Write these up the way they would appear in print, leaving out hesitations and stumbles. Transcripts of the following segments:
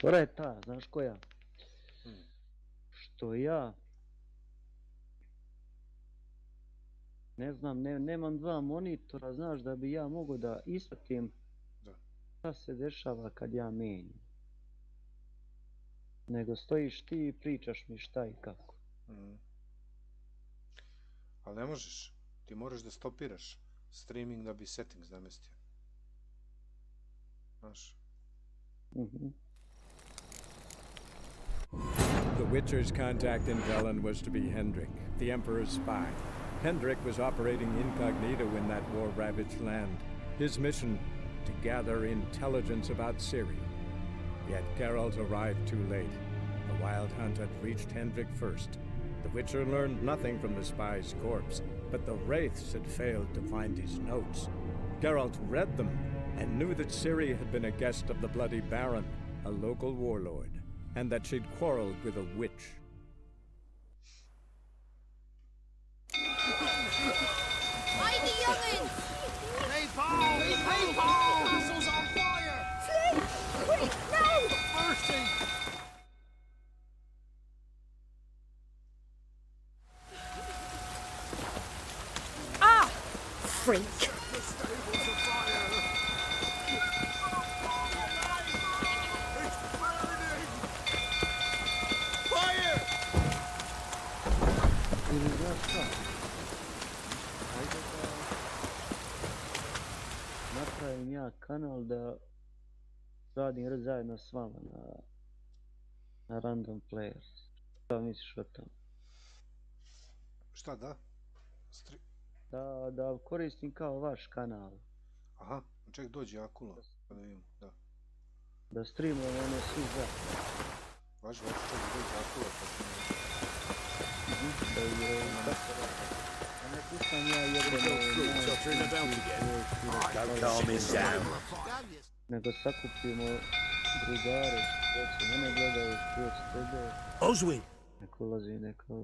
Fora je ta, znaš koja? Što ja... Ne znam, nemam dva monitora, znaš, da bi ja mogao da ispratim šta se dešava kad ja menjam. Nego stojiš ti i pričaš mi šta i kako. Ali ne možeš. Ti moraš da stopiraš streaming da bi settings namestio. Znaš. The Witcher's contact in Velen was to be Hendrik, the Emperor's spy. Hendrik was operating incognito in that war-ravaged land. His mission, to gather intelligence about Ciri. Yet Geralt arrived too late. The Wild Hunt had reached Hendrik first. The Witcher learned nothing from the spy's corpse, but the Wraiths had failed to find his notes. Geralt read them and knew that Ciri had been a guest of the Bloody Baron, a local warlord, and that she'd quarreled with a witch. Mighty youngins! Hey, Paul! Hey, Paul! Castle's on fire! Flee! Quick, no! Bursting! Ah! Freak! The stable's afire! It's burning! Fire! Ili znaš šta? Ajde da... napravim ja kanal da radim zajedno s vama na Random Players. Šta misliš o tom? Šta da? Da koristim kao vaš kanal. Aha, ček dođi Akula. Da vidimo, da. Da streamujemo ono svi zajedno. Vaš, ček dođi Akula. Da je tako rekao. A ne puštam ja nego sakupimo drugare, što mene gledaju, što tebe. Oswin! Neko ulazi, neko...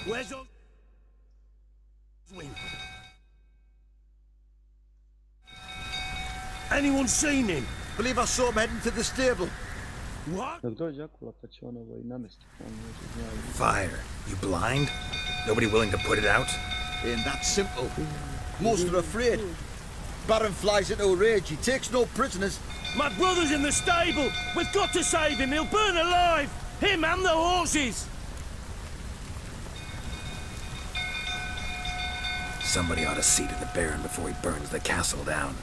Where's Oswin? Anyone seen him? Believe I saw him heading to the stable. What? Dok dođe Akula pa će on ovo i namestiti. Fire. You blind? Nobody willing to put it out? Ain't that simple. Most are afraid. Baron flies into a rage. He takes no prisoners. My brother's in the stable! We've got to save him! He'll burn alive! Him and the horses! Somebody ought to see to the Baron before he burns the castle down.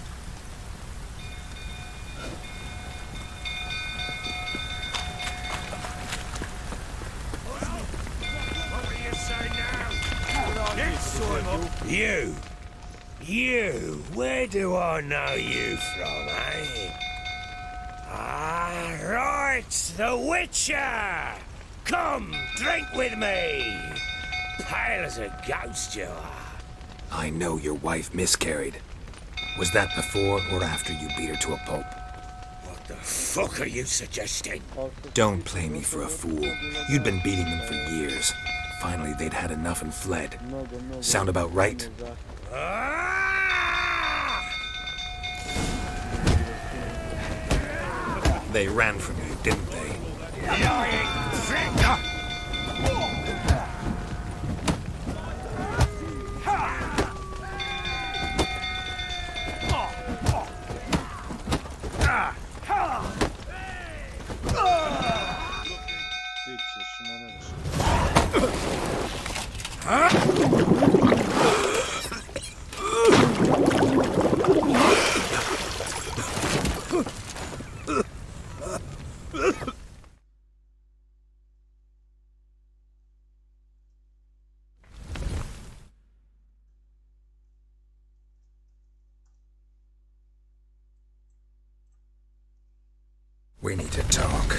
What do you say now? You, where do I know you from, eh? Ah, right, the Witcher! Come, drink with me! Pale as a ghost you are. I know your wife miscarried. Was that before or after you beat her to a pulp? What the fuck are you suggesting? Don't play me for a fool. You'd been beating them for years. Finally, they'd had enough and fled. Sound about right? They ran from you, didn't they? Lying thing! Ti ćeš mene više. We need to talk.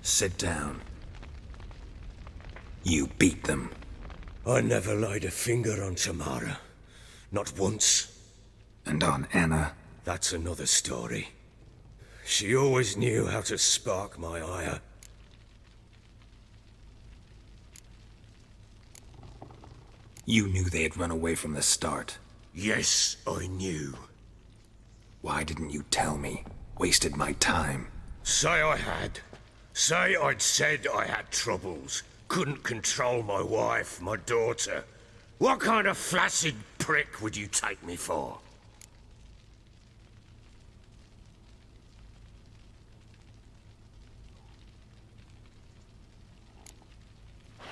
Sit down. You beat them. I never laid a finger on Tamara. Not once. And on Anna? That's another story. She always knew how to spark my ire. You knew they had run away from the start. Yes, I knew. Why didn't you tell me? Wasted my time. Say I had. Say I'd said I had troubles. Couldn't control my wife, my daughter. What kind of flaccid prick would you take me for?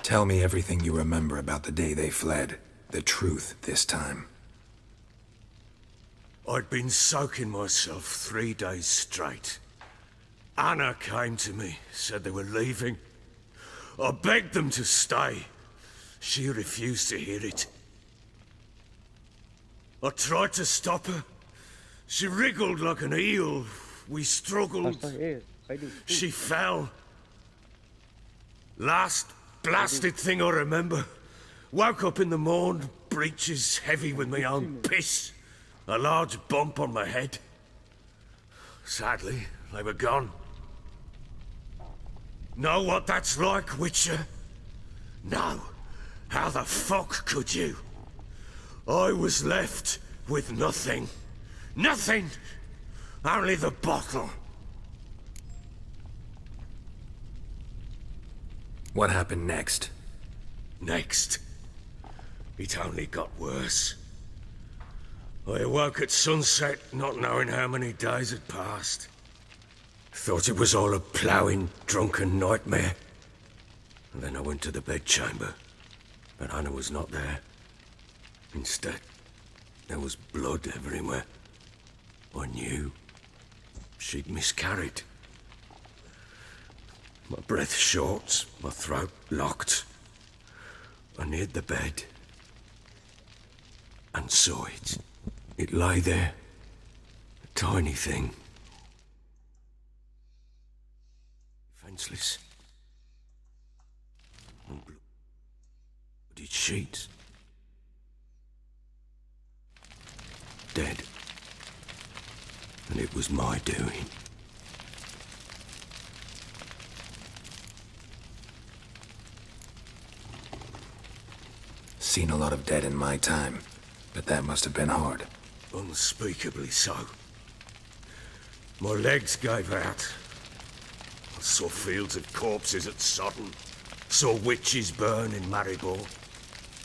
Tell me everything you remember about the day they fled. The truth this time. I'd been soaking myself 3 days straight. Anna came to me, said they were leaving. I begged them to stay. She refused to hear it. I tried to stop her. She wriggled like an eel. We struggled. She fell. Last blasted thing I remember. Woke up in the morn, breeches heavy with my own piss. A large bump on my head. Sadly, they were gone. Know what that's like, Witcher? No. How the fuck could you? I was left with nothing. Nothing! Only the bottle. What happened next? Next. It only got worse. I awoke at sunset, not knowing how many days had passed. Thought it was all a ploughing, drunken nightmare. And then I went to the bedchamber, but Anna was not there. Instead, there was blood everywhere. I knew she'd miscarried. My breath short, my throat locked. I neared the bed and saw it. It lay there, a tiny thing. Defenseless. On bloody sheets. Dead. And it was my doing. Seen a lot of dead in my time, but that must have been hard. Unspeakably so. My legs gave out. I saw fields of corpses at Sodden. Saw witches burn in Maribor.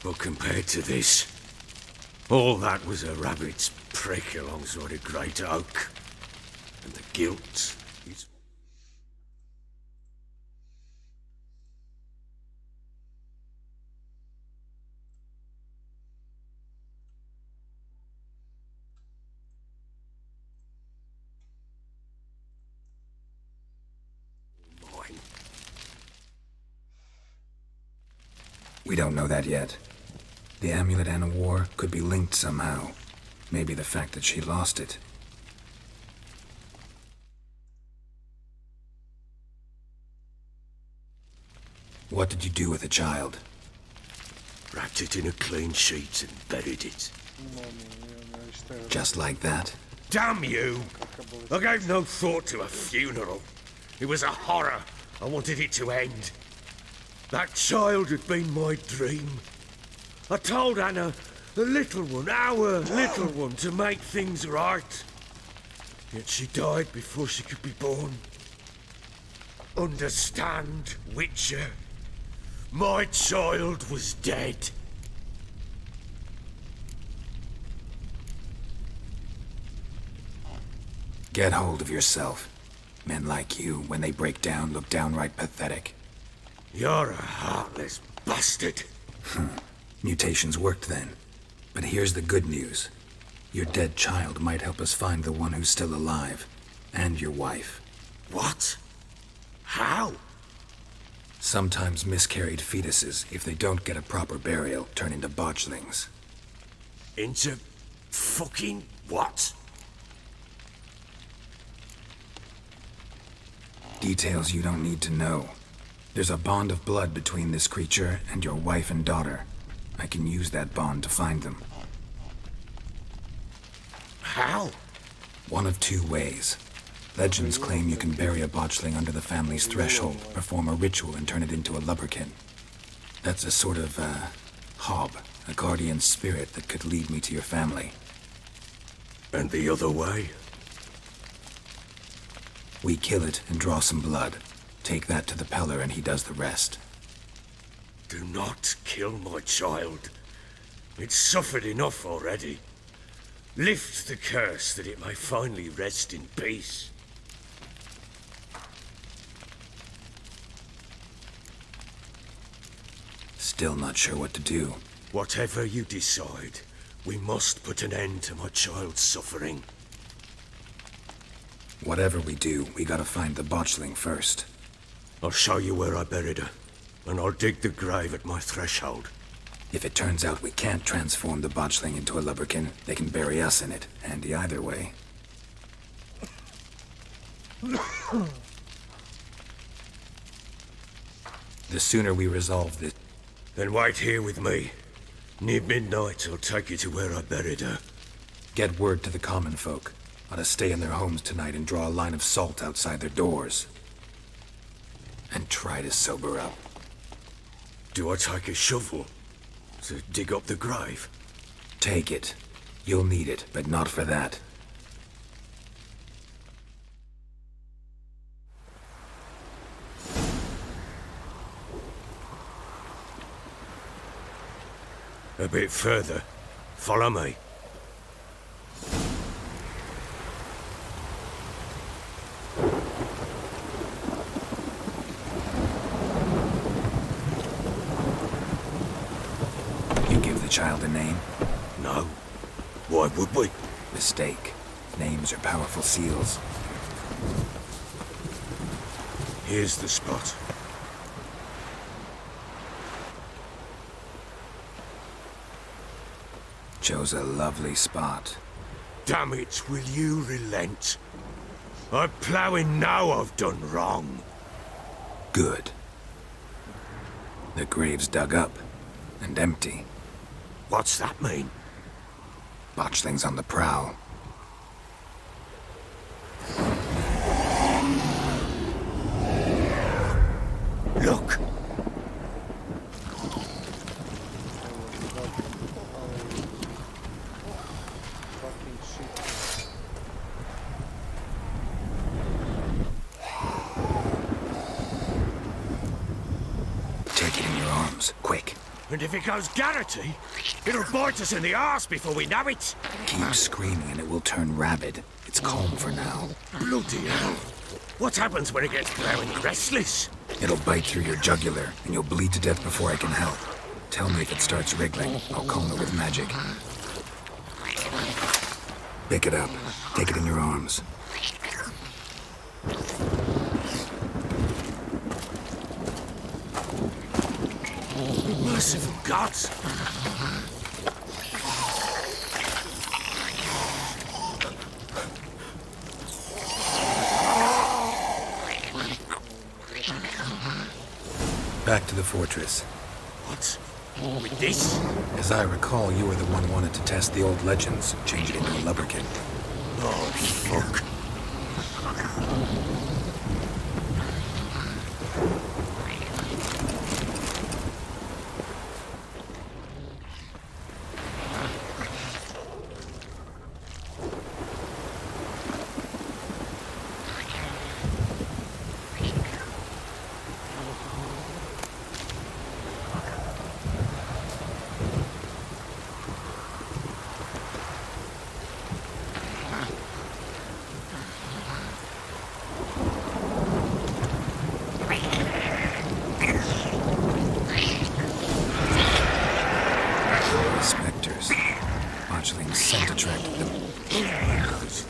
But compared to this, all that was a rabbit's prick alongside a great oak. And the guilt is... mine. We don't know that yet. The amulet Anna wore could be linked somehow. Maybe the fact that she lost it. What did you do with the child? Wrapped it in a clean sheet and buried it. Just like that? Damn you! I gave no thought to a funeral. It was a horror. I wanted it to end. That child had been my dream. I told Anna, the little one, our little one, to make things right. Yet she died before she could be born. Understand, Witcher? My child was dead. Get hold of yourself. Men like you, when they break down, look downright pathetic. You're a heartless bastard. Mutations worked then. But here's the good news. Your dead child might help us find the one who's still alive. And your wife. What? How? Sometimes miscarried fetuses, if they don't get a proper burial, turn into botchlings. Into fucking what? Details you don't need to know. There's a bond of blood between this creature and your wife and daughter. I can use that bond to find them. How? One of two ways. Legends claim you can bury a botchling under the family's threshold, perform a ritual, and turn it into a lubberkin. That's a sort of, hob, a guardian spirit that could lead me to your family. And the other way? We kill it and draw some blood. Take that to the Peller and he does the rest. Do not kill my child. It's suffered enough already. Lift the curse that it may finally rest in peace. Still not sure what to do. Whatever you decide, we must put an end to my child's suffering. Whatever we do, we gotta find the botchling first. I'll show you where I buried her, and I'll dig the grave at my threshold. If it turns out we can't transform the botchling into a lubberkin, they can bury us in it. Handy either way. The sooner we resolve this... Then wait here with me. Near midnight, I'll take you to where I buried her. Get word to the common folk. Ought to stay in their homes tonight and draw a line of salt outside their doors. And try to sober up. Do I take a shovel to dig up the grave? Take it. You'll need it, but not for that. A bit further. Follow me. You give the child a name? No. Why would we? Mistake. Names are powerful seals. Here's the spot. Chose a lovely spot. Damn it, will you relent? I'm ploughing now I've done wrong. Good. The grave's dug up and empty. What's that mean? Botchling's on the prowl. Look! Fucking shit. Take it in your arms, quick. And if it goes Garrity, it'll bite us in the arse before we know it. Keep screaming and it will turn rabid. It's calm for now. Bloody hell. What happens when it gets blowing restless? It'll bite through your jugular, and you'll bleed to death before I can help. Tell me if it starts wriggling. I'll calm it with magic. Pick it up. Take it in your arms. Merciful gods! Back to the fortress. What? With this? As I recall, you were the one who wanted to test the old legends, change it into a lubberkin. Oh, fuck. Spectres. Botchling's scent attracted them. Damn it.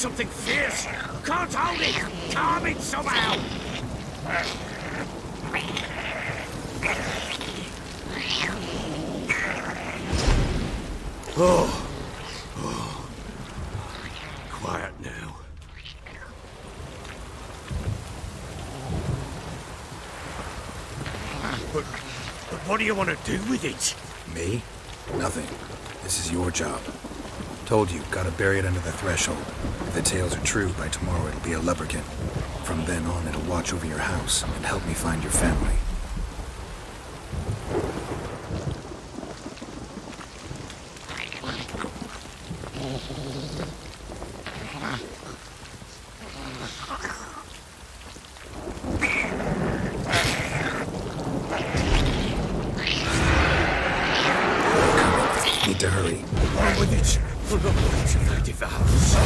something fierce. Can't hold it. Calm it somehow. Oh. Quiet now. But what do you want to do with it? Me? Nothing. This is your job. Told you, gotta bury it under the threshold. If the tales are true, by tomorrow it'll be a lubberkin. From then on, it'll watch over your house and help me find your family. Need to hurry. On with it. It's effective, the house.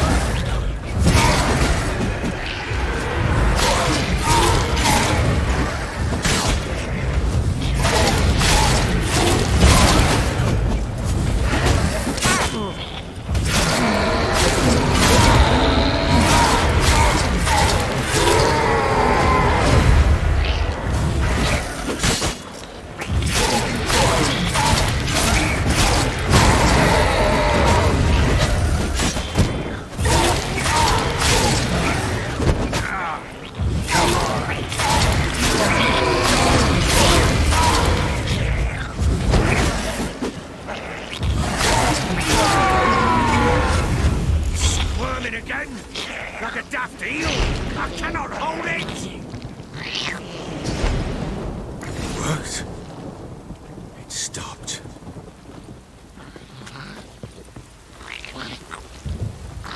Squirming again, like a daft eel. I cannot hold it. It worked. It stopped.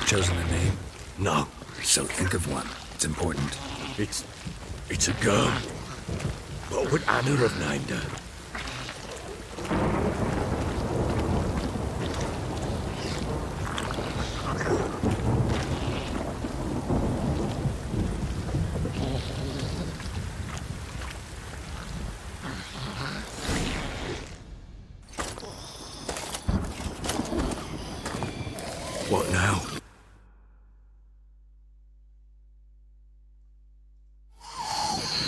Chosen a name? No, So think of one. It's important. it's a girl. What would Anna have named her? What now?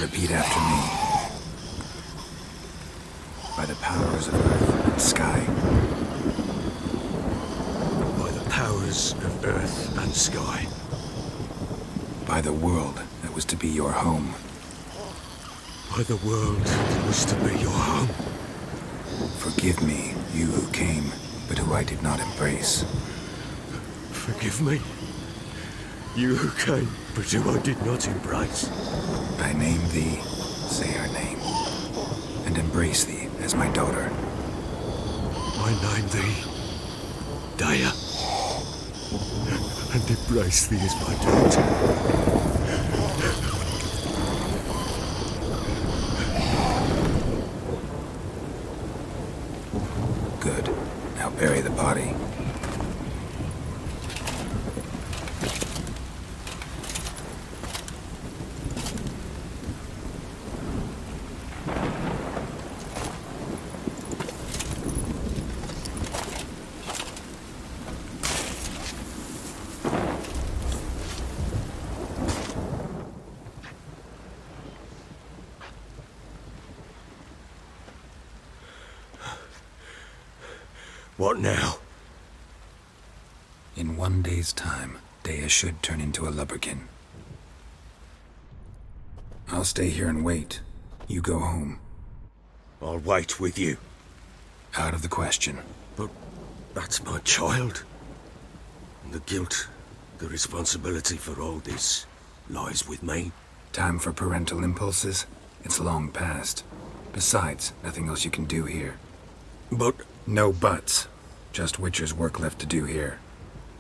Repeat after me. By the powers of earth and sky. By the powers of earth and sky. By the world that was to be your home. By the world that was to be your home. Forgive me, you who came, but who I did not embrace. Forgive me. You who came, but who I did not embrace. I name thee, say her name, and embrace thee as my daughter. I name thee Daya, and embrace thee as my daughter. Good. Now bury the body. What now? In 1 day's time, Daya should turn into a lubberkin. I'll stay here and wait. You go home. I'll wait with you. Out of the question. But that's my child. And the guilt, the responsibility for all this lies with me. Time for parental impulses? It's long past. Besides, nothing else you can do here. But No buts. Just Witcher's work left to do here.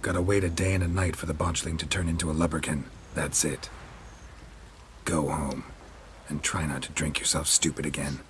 Gotta wait a day and a night for the botchling to turn into a lubberkin. That's it. Go home. And try not to drink yourself stupid again.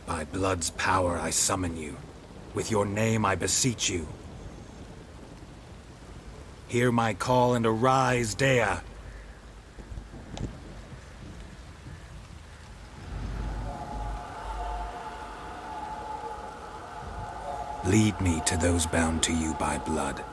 By blood's power I summon you. With your name I beseech you. Hear my call and arise, Dea. Lead me to those bound to you by blood.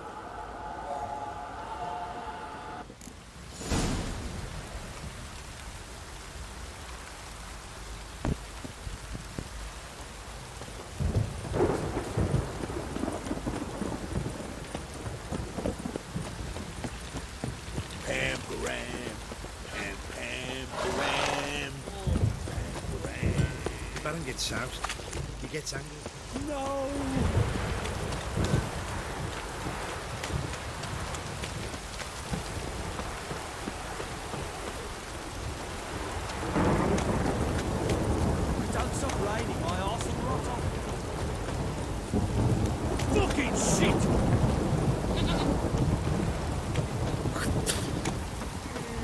Baron gets soused. He gets angry. No! Don't stop raining, my arse will rot off. Fucking shit!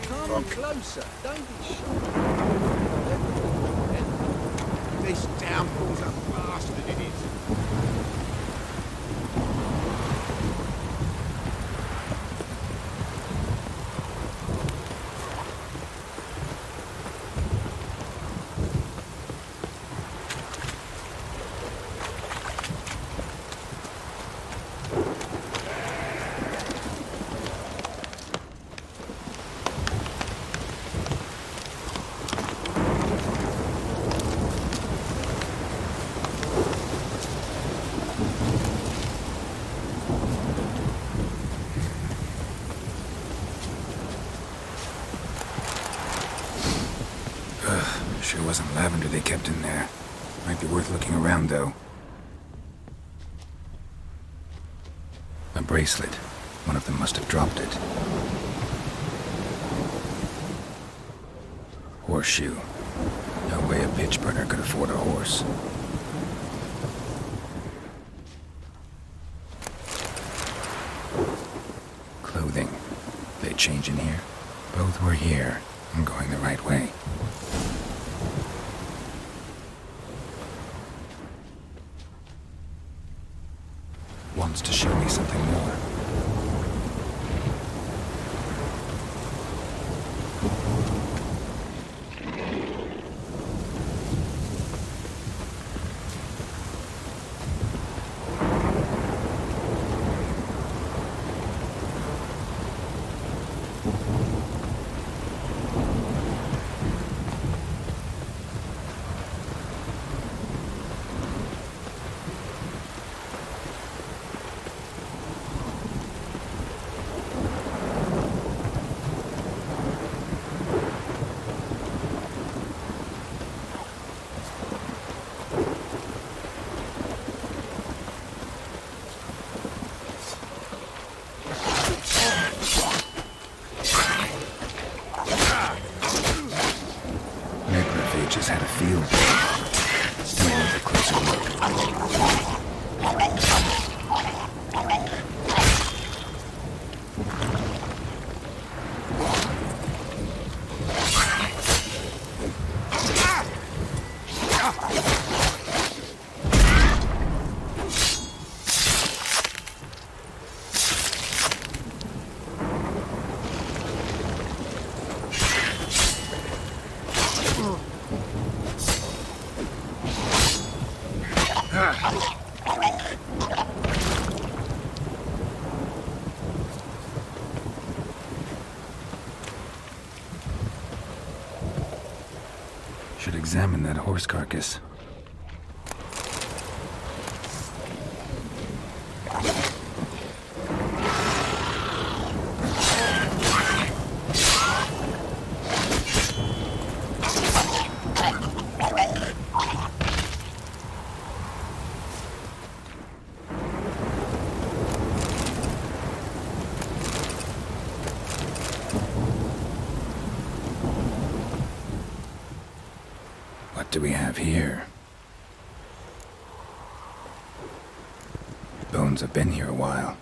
Come closer, don't be shy. This downpour's a bastard, it is. Sure wasn't lavender they kept in there. Might be worth looking around, though. A bracelet. One of them must have dropped it. Horseshoe. No way a pitch burner could afford a horse. Clothing. They change in here? Both were here. I'm going the right way. Wants to show me something more. Necrophages had a field day. Still worth a closer look. Should examine that horse carcass. What do we have here? Bones have been here a while.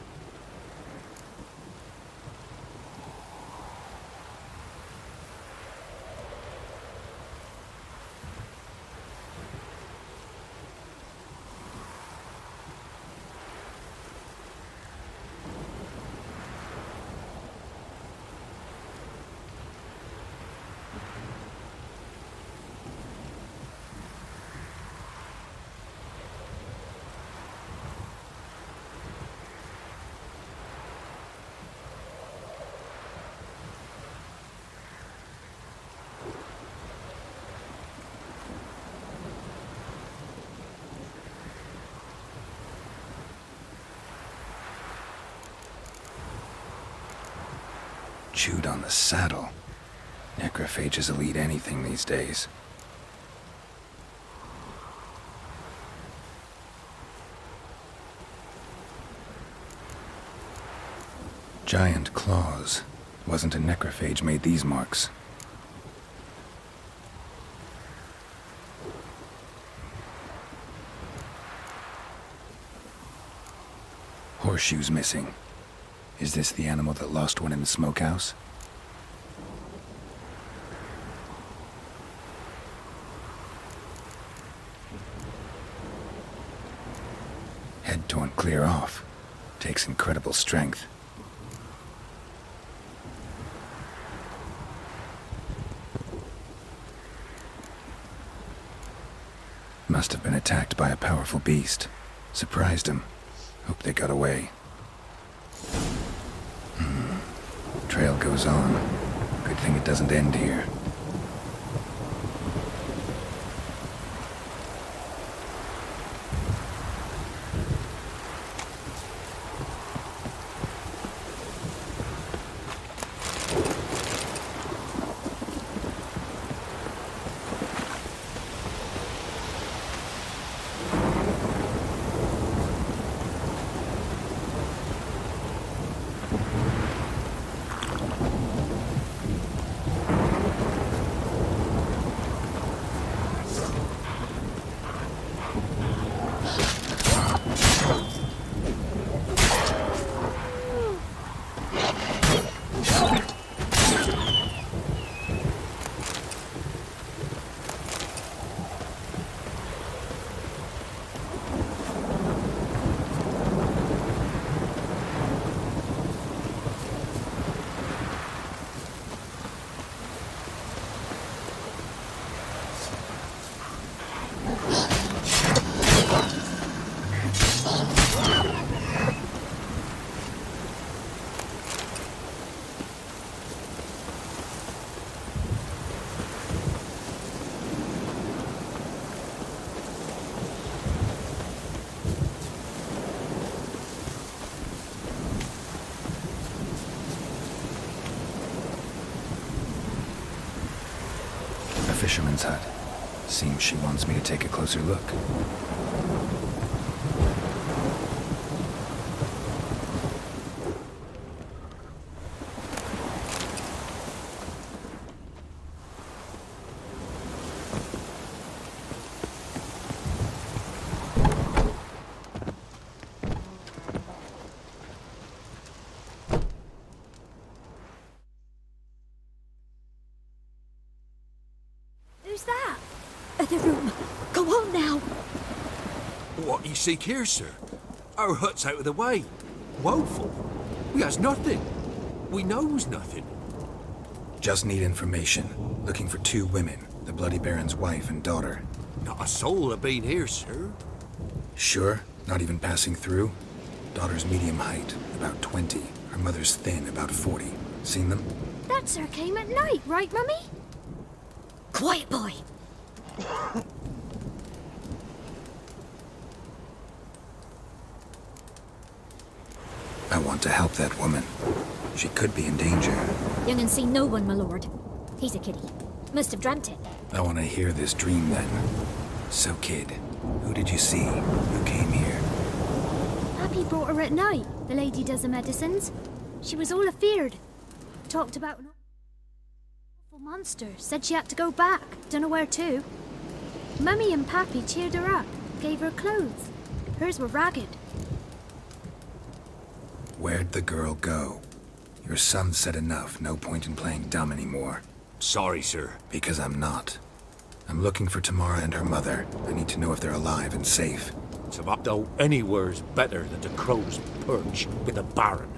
chewed on the saddle. Necrophages will eat anything these days. Giant claws. Wasn't a necrophage made these marks. Horseshoes missing. Is this the animal that lost one in the smokehouse? Head torn clear off. Takes incredible strength. Must have been attacked by a powerful beast. Surprised him. Hope they got away. Trail goes on. Good thing it doesn't end here. Fisherman's hut. Seems she wants me to take a closer look. Who's that? Other room. Go on now. What you seek here, sir? Our hut's out of the way. Woeful. We has nothing. We knows nothing. Just need information. Looking for 2 women. The Bloody Baron's wife and daughter. Not a soul have been here, sir. Sure? Not even passing through? Daughter's medium height, about 20. Her mother's thin, about 40. Seen them? That sir came at night, right, Mummy? Quiet, boy. I want to help that woman. She could be in danger. Young and seen no one, my lord. He's a kiddie. Must have dreamt it. I want to hear this dream then. So, kid, who did you see? Who came here? Pappy brought her at night. The lady does the medicines. She was all afeared. Talked about an awful monster. Said she had to go back. Dunno where to. Mummy and Pappy cheered her up. Gave her clothes. Hers were ragged. Where'd the girl go? Your son said enough. No point in playing dumb anymore. Sorry, sir. Because I'm not. I'm looking for Tamara and her mother. I need to know if they're alive and safe. Though anywhere's better than the crow's perch with the Baron.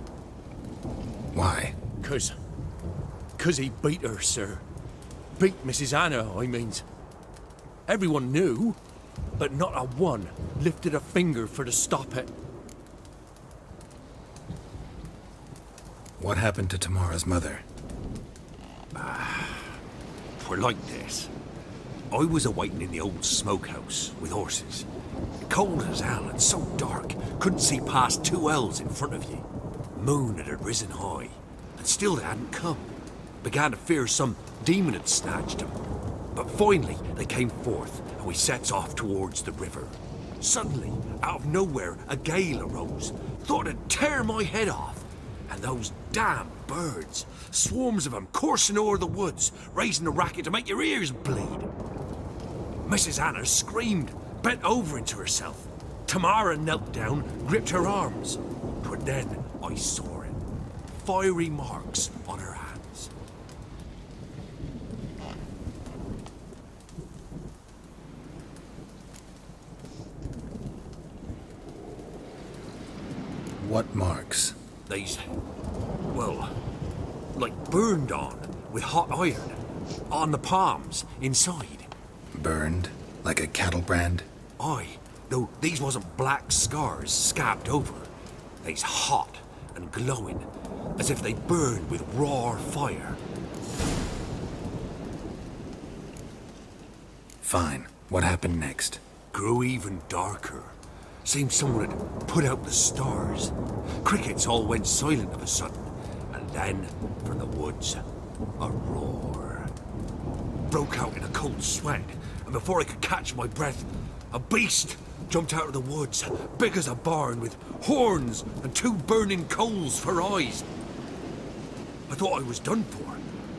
Why? 'Cause he beat her, sir. Beat Mrs. Anna, I means. Everyone knew, but not a one lifted a finger for to stop it. What happened to Tamara's mother? For like this. I was awaiting in the old smokehouse with horses. Cold as hell and so dark, couldn't see past 2 ells in front of you. Moon had risen high, and But still they hadn't come. Began to fear some demon had snatched him. But finally they came forth, and we sets off towards the river. Suddenly, out of nowhere, a gale arose. Thought it'd tear my head off. And those damn birds, swarms of them coursing o'er the woods, raising a racket to make your ears bleed. Mrs. Anna screamed, bent over into herself. Tamara knelt down, gripped her arms. But then I saw it. Fiery marks on her hands. What marks? These, well, like burned on with hot iron. On the palms, inside. Burned? Like a cattle brand? Aye, though these wasn't black scars scabbed over. They's hot and glowing, as if they burned with raw fire. Fine. What happened next? Grew even darker. Seemed someone had put out the stars. Crickets all went silent of a sudden, and then, from the woods, a roar. Broke out in a cold sweat, and before I could catch my breath, a beast jumped out of the woods, big as a barn, with horns and 2 burning coals for eyes. I thought I was done for.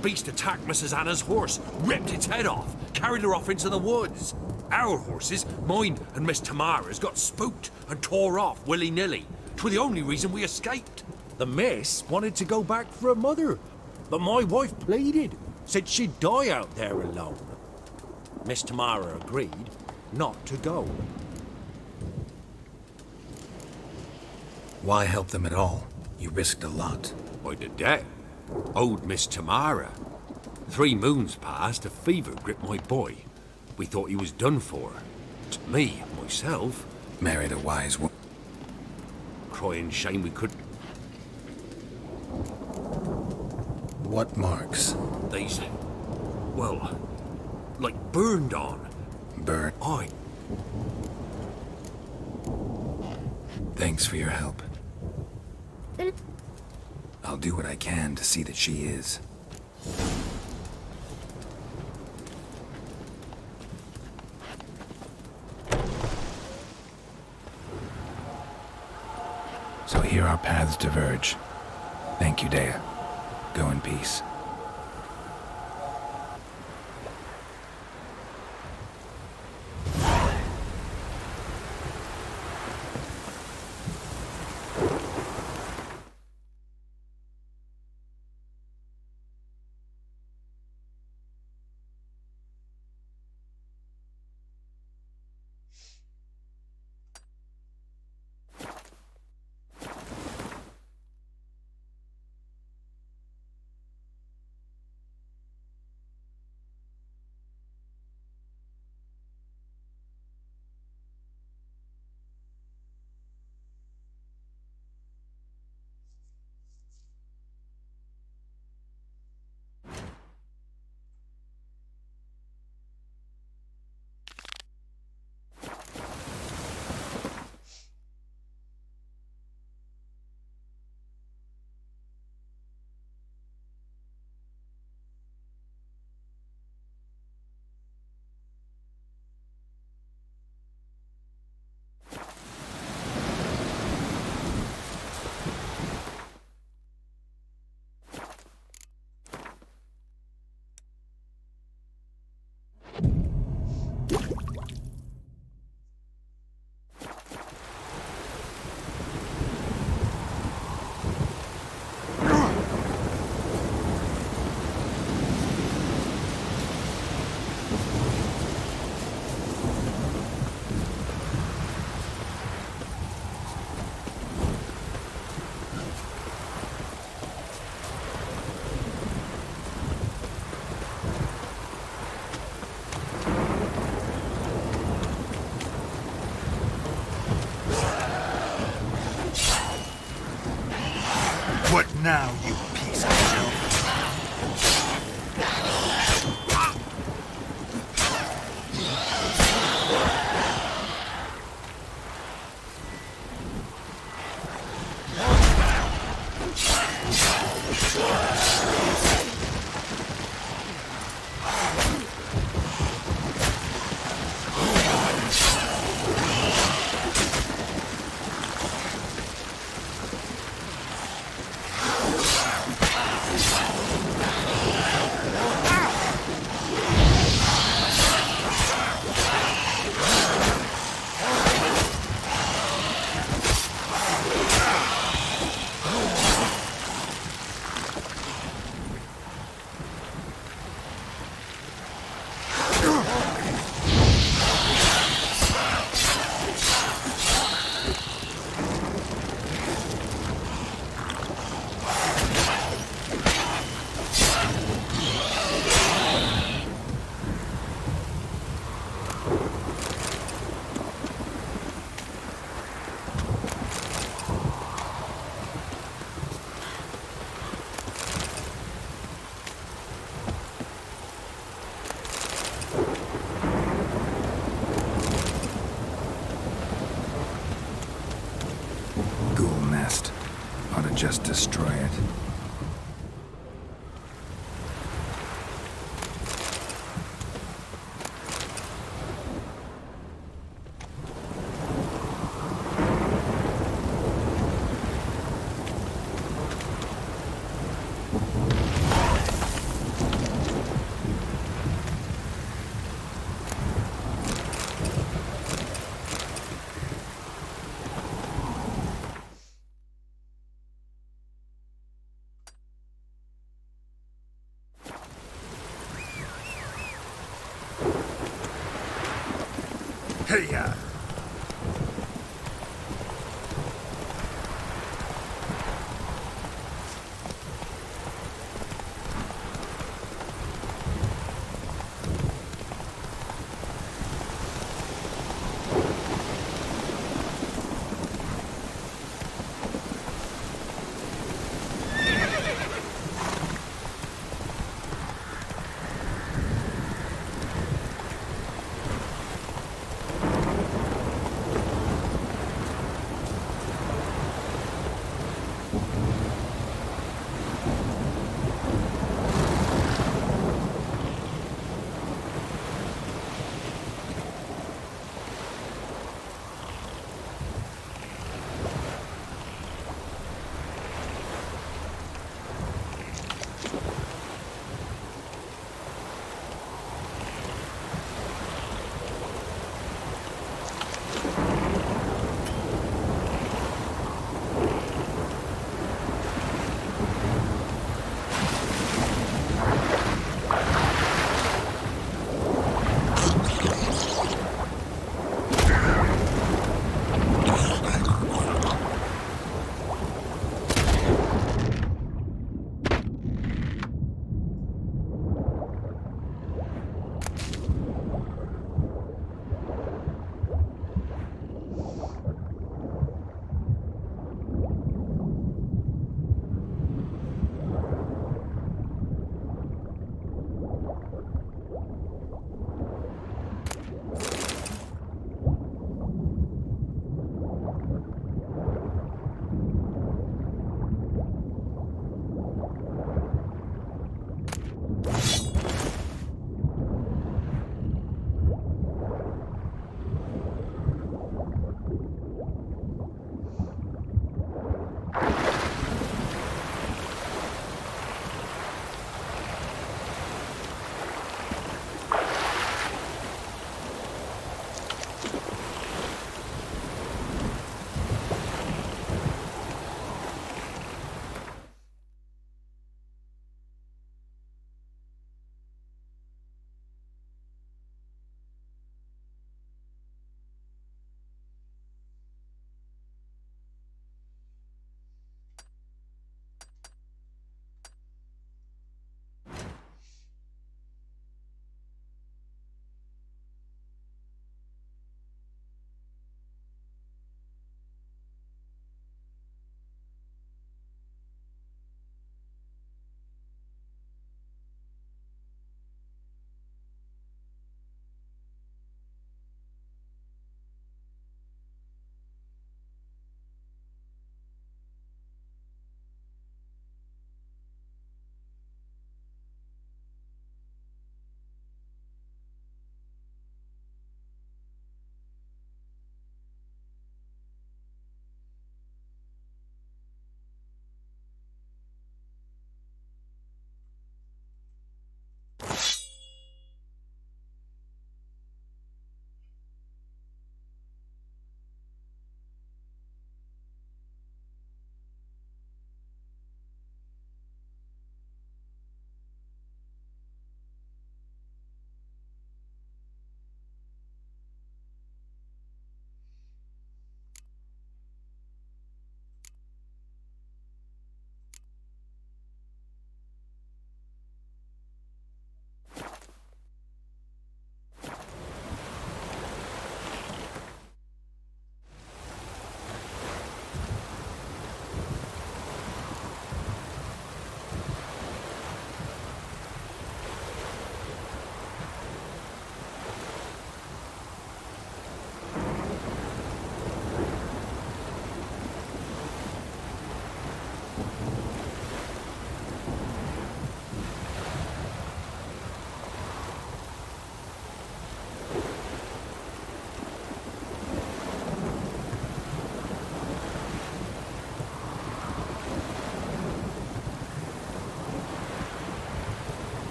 Beast attacked Mrs. Anna's horse, ripped its head off, carried her off into the woods. Our horses, mine and Miss Tamara's, got spooked and tore off willy-nilly. 'Twas the only reason we escaped. The miss wanted to go back for her mother, but my wife pleaded, said she'd die out there alone. Miss Tamara agreed not to go. Why help them at all? You risked a lot. I did that. Owed Miss Tamara. 3 moons passed, a fever gripped my boy. We thought he was done for. To me, myself, Married a wise woman. crying shame we couldn't. What marks? These, well, like burned on. Burn. Aye, Thanks for your help. The I'll do what I can to see that she is. So here our paths diverge. Thank you, Dea. Go in peace. What now, you piece of hell? just destroy it. Hey,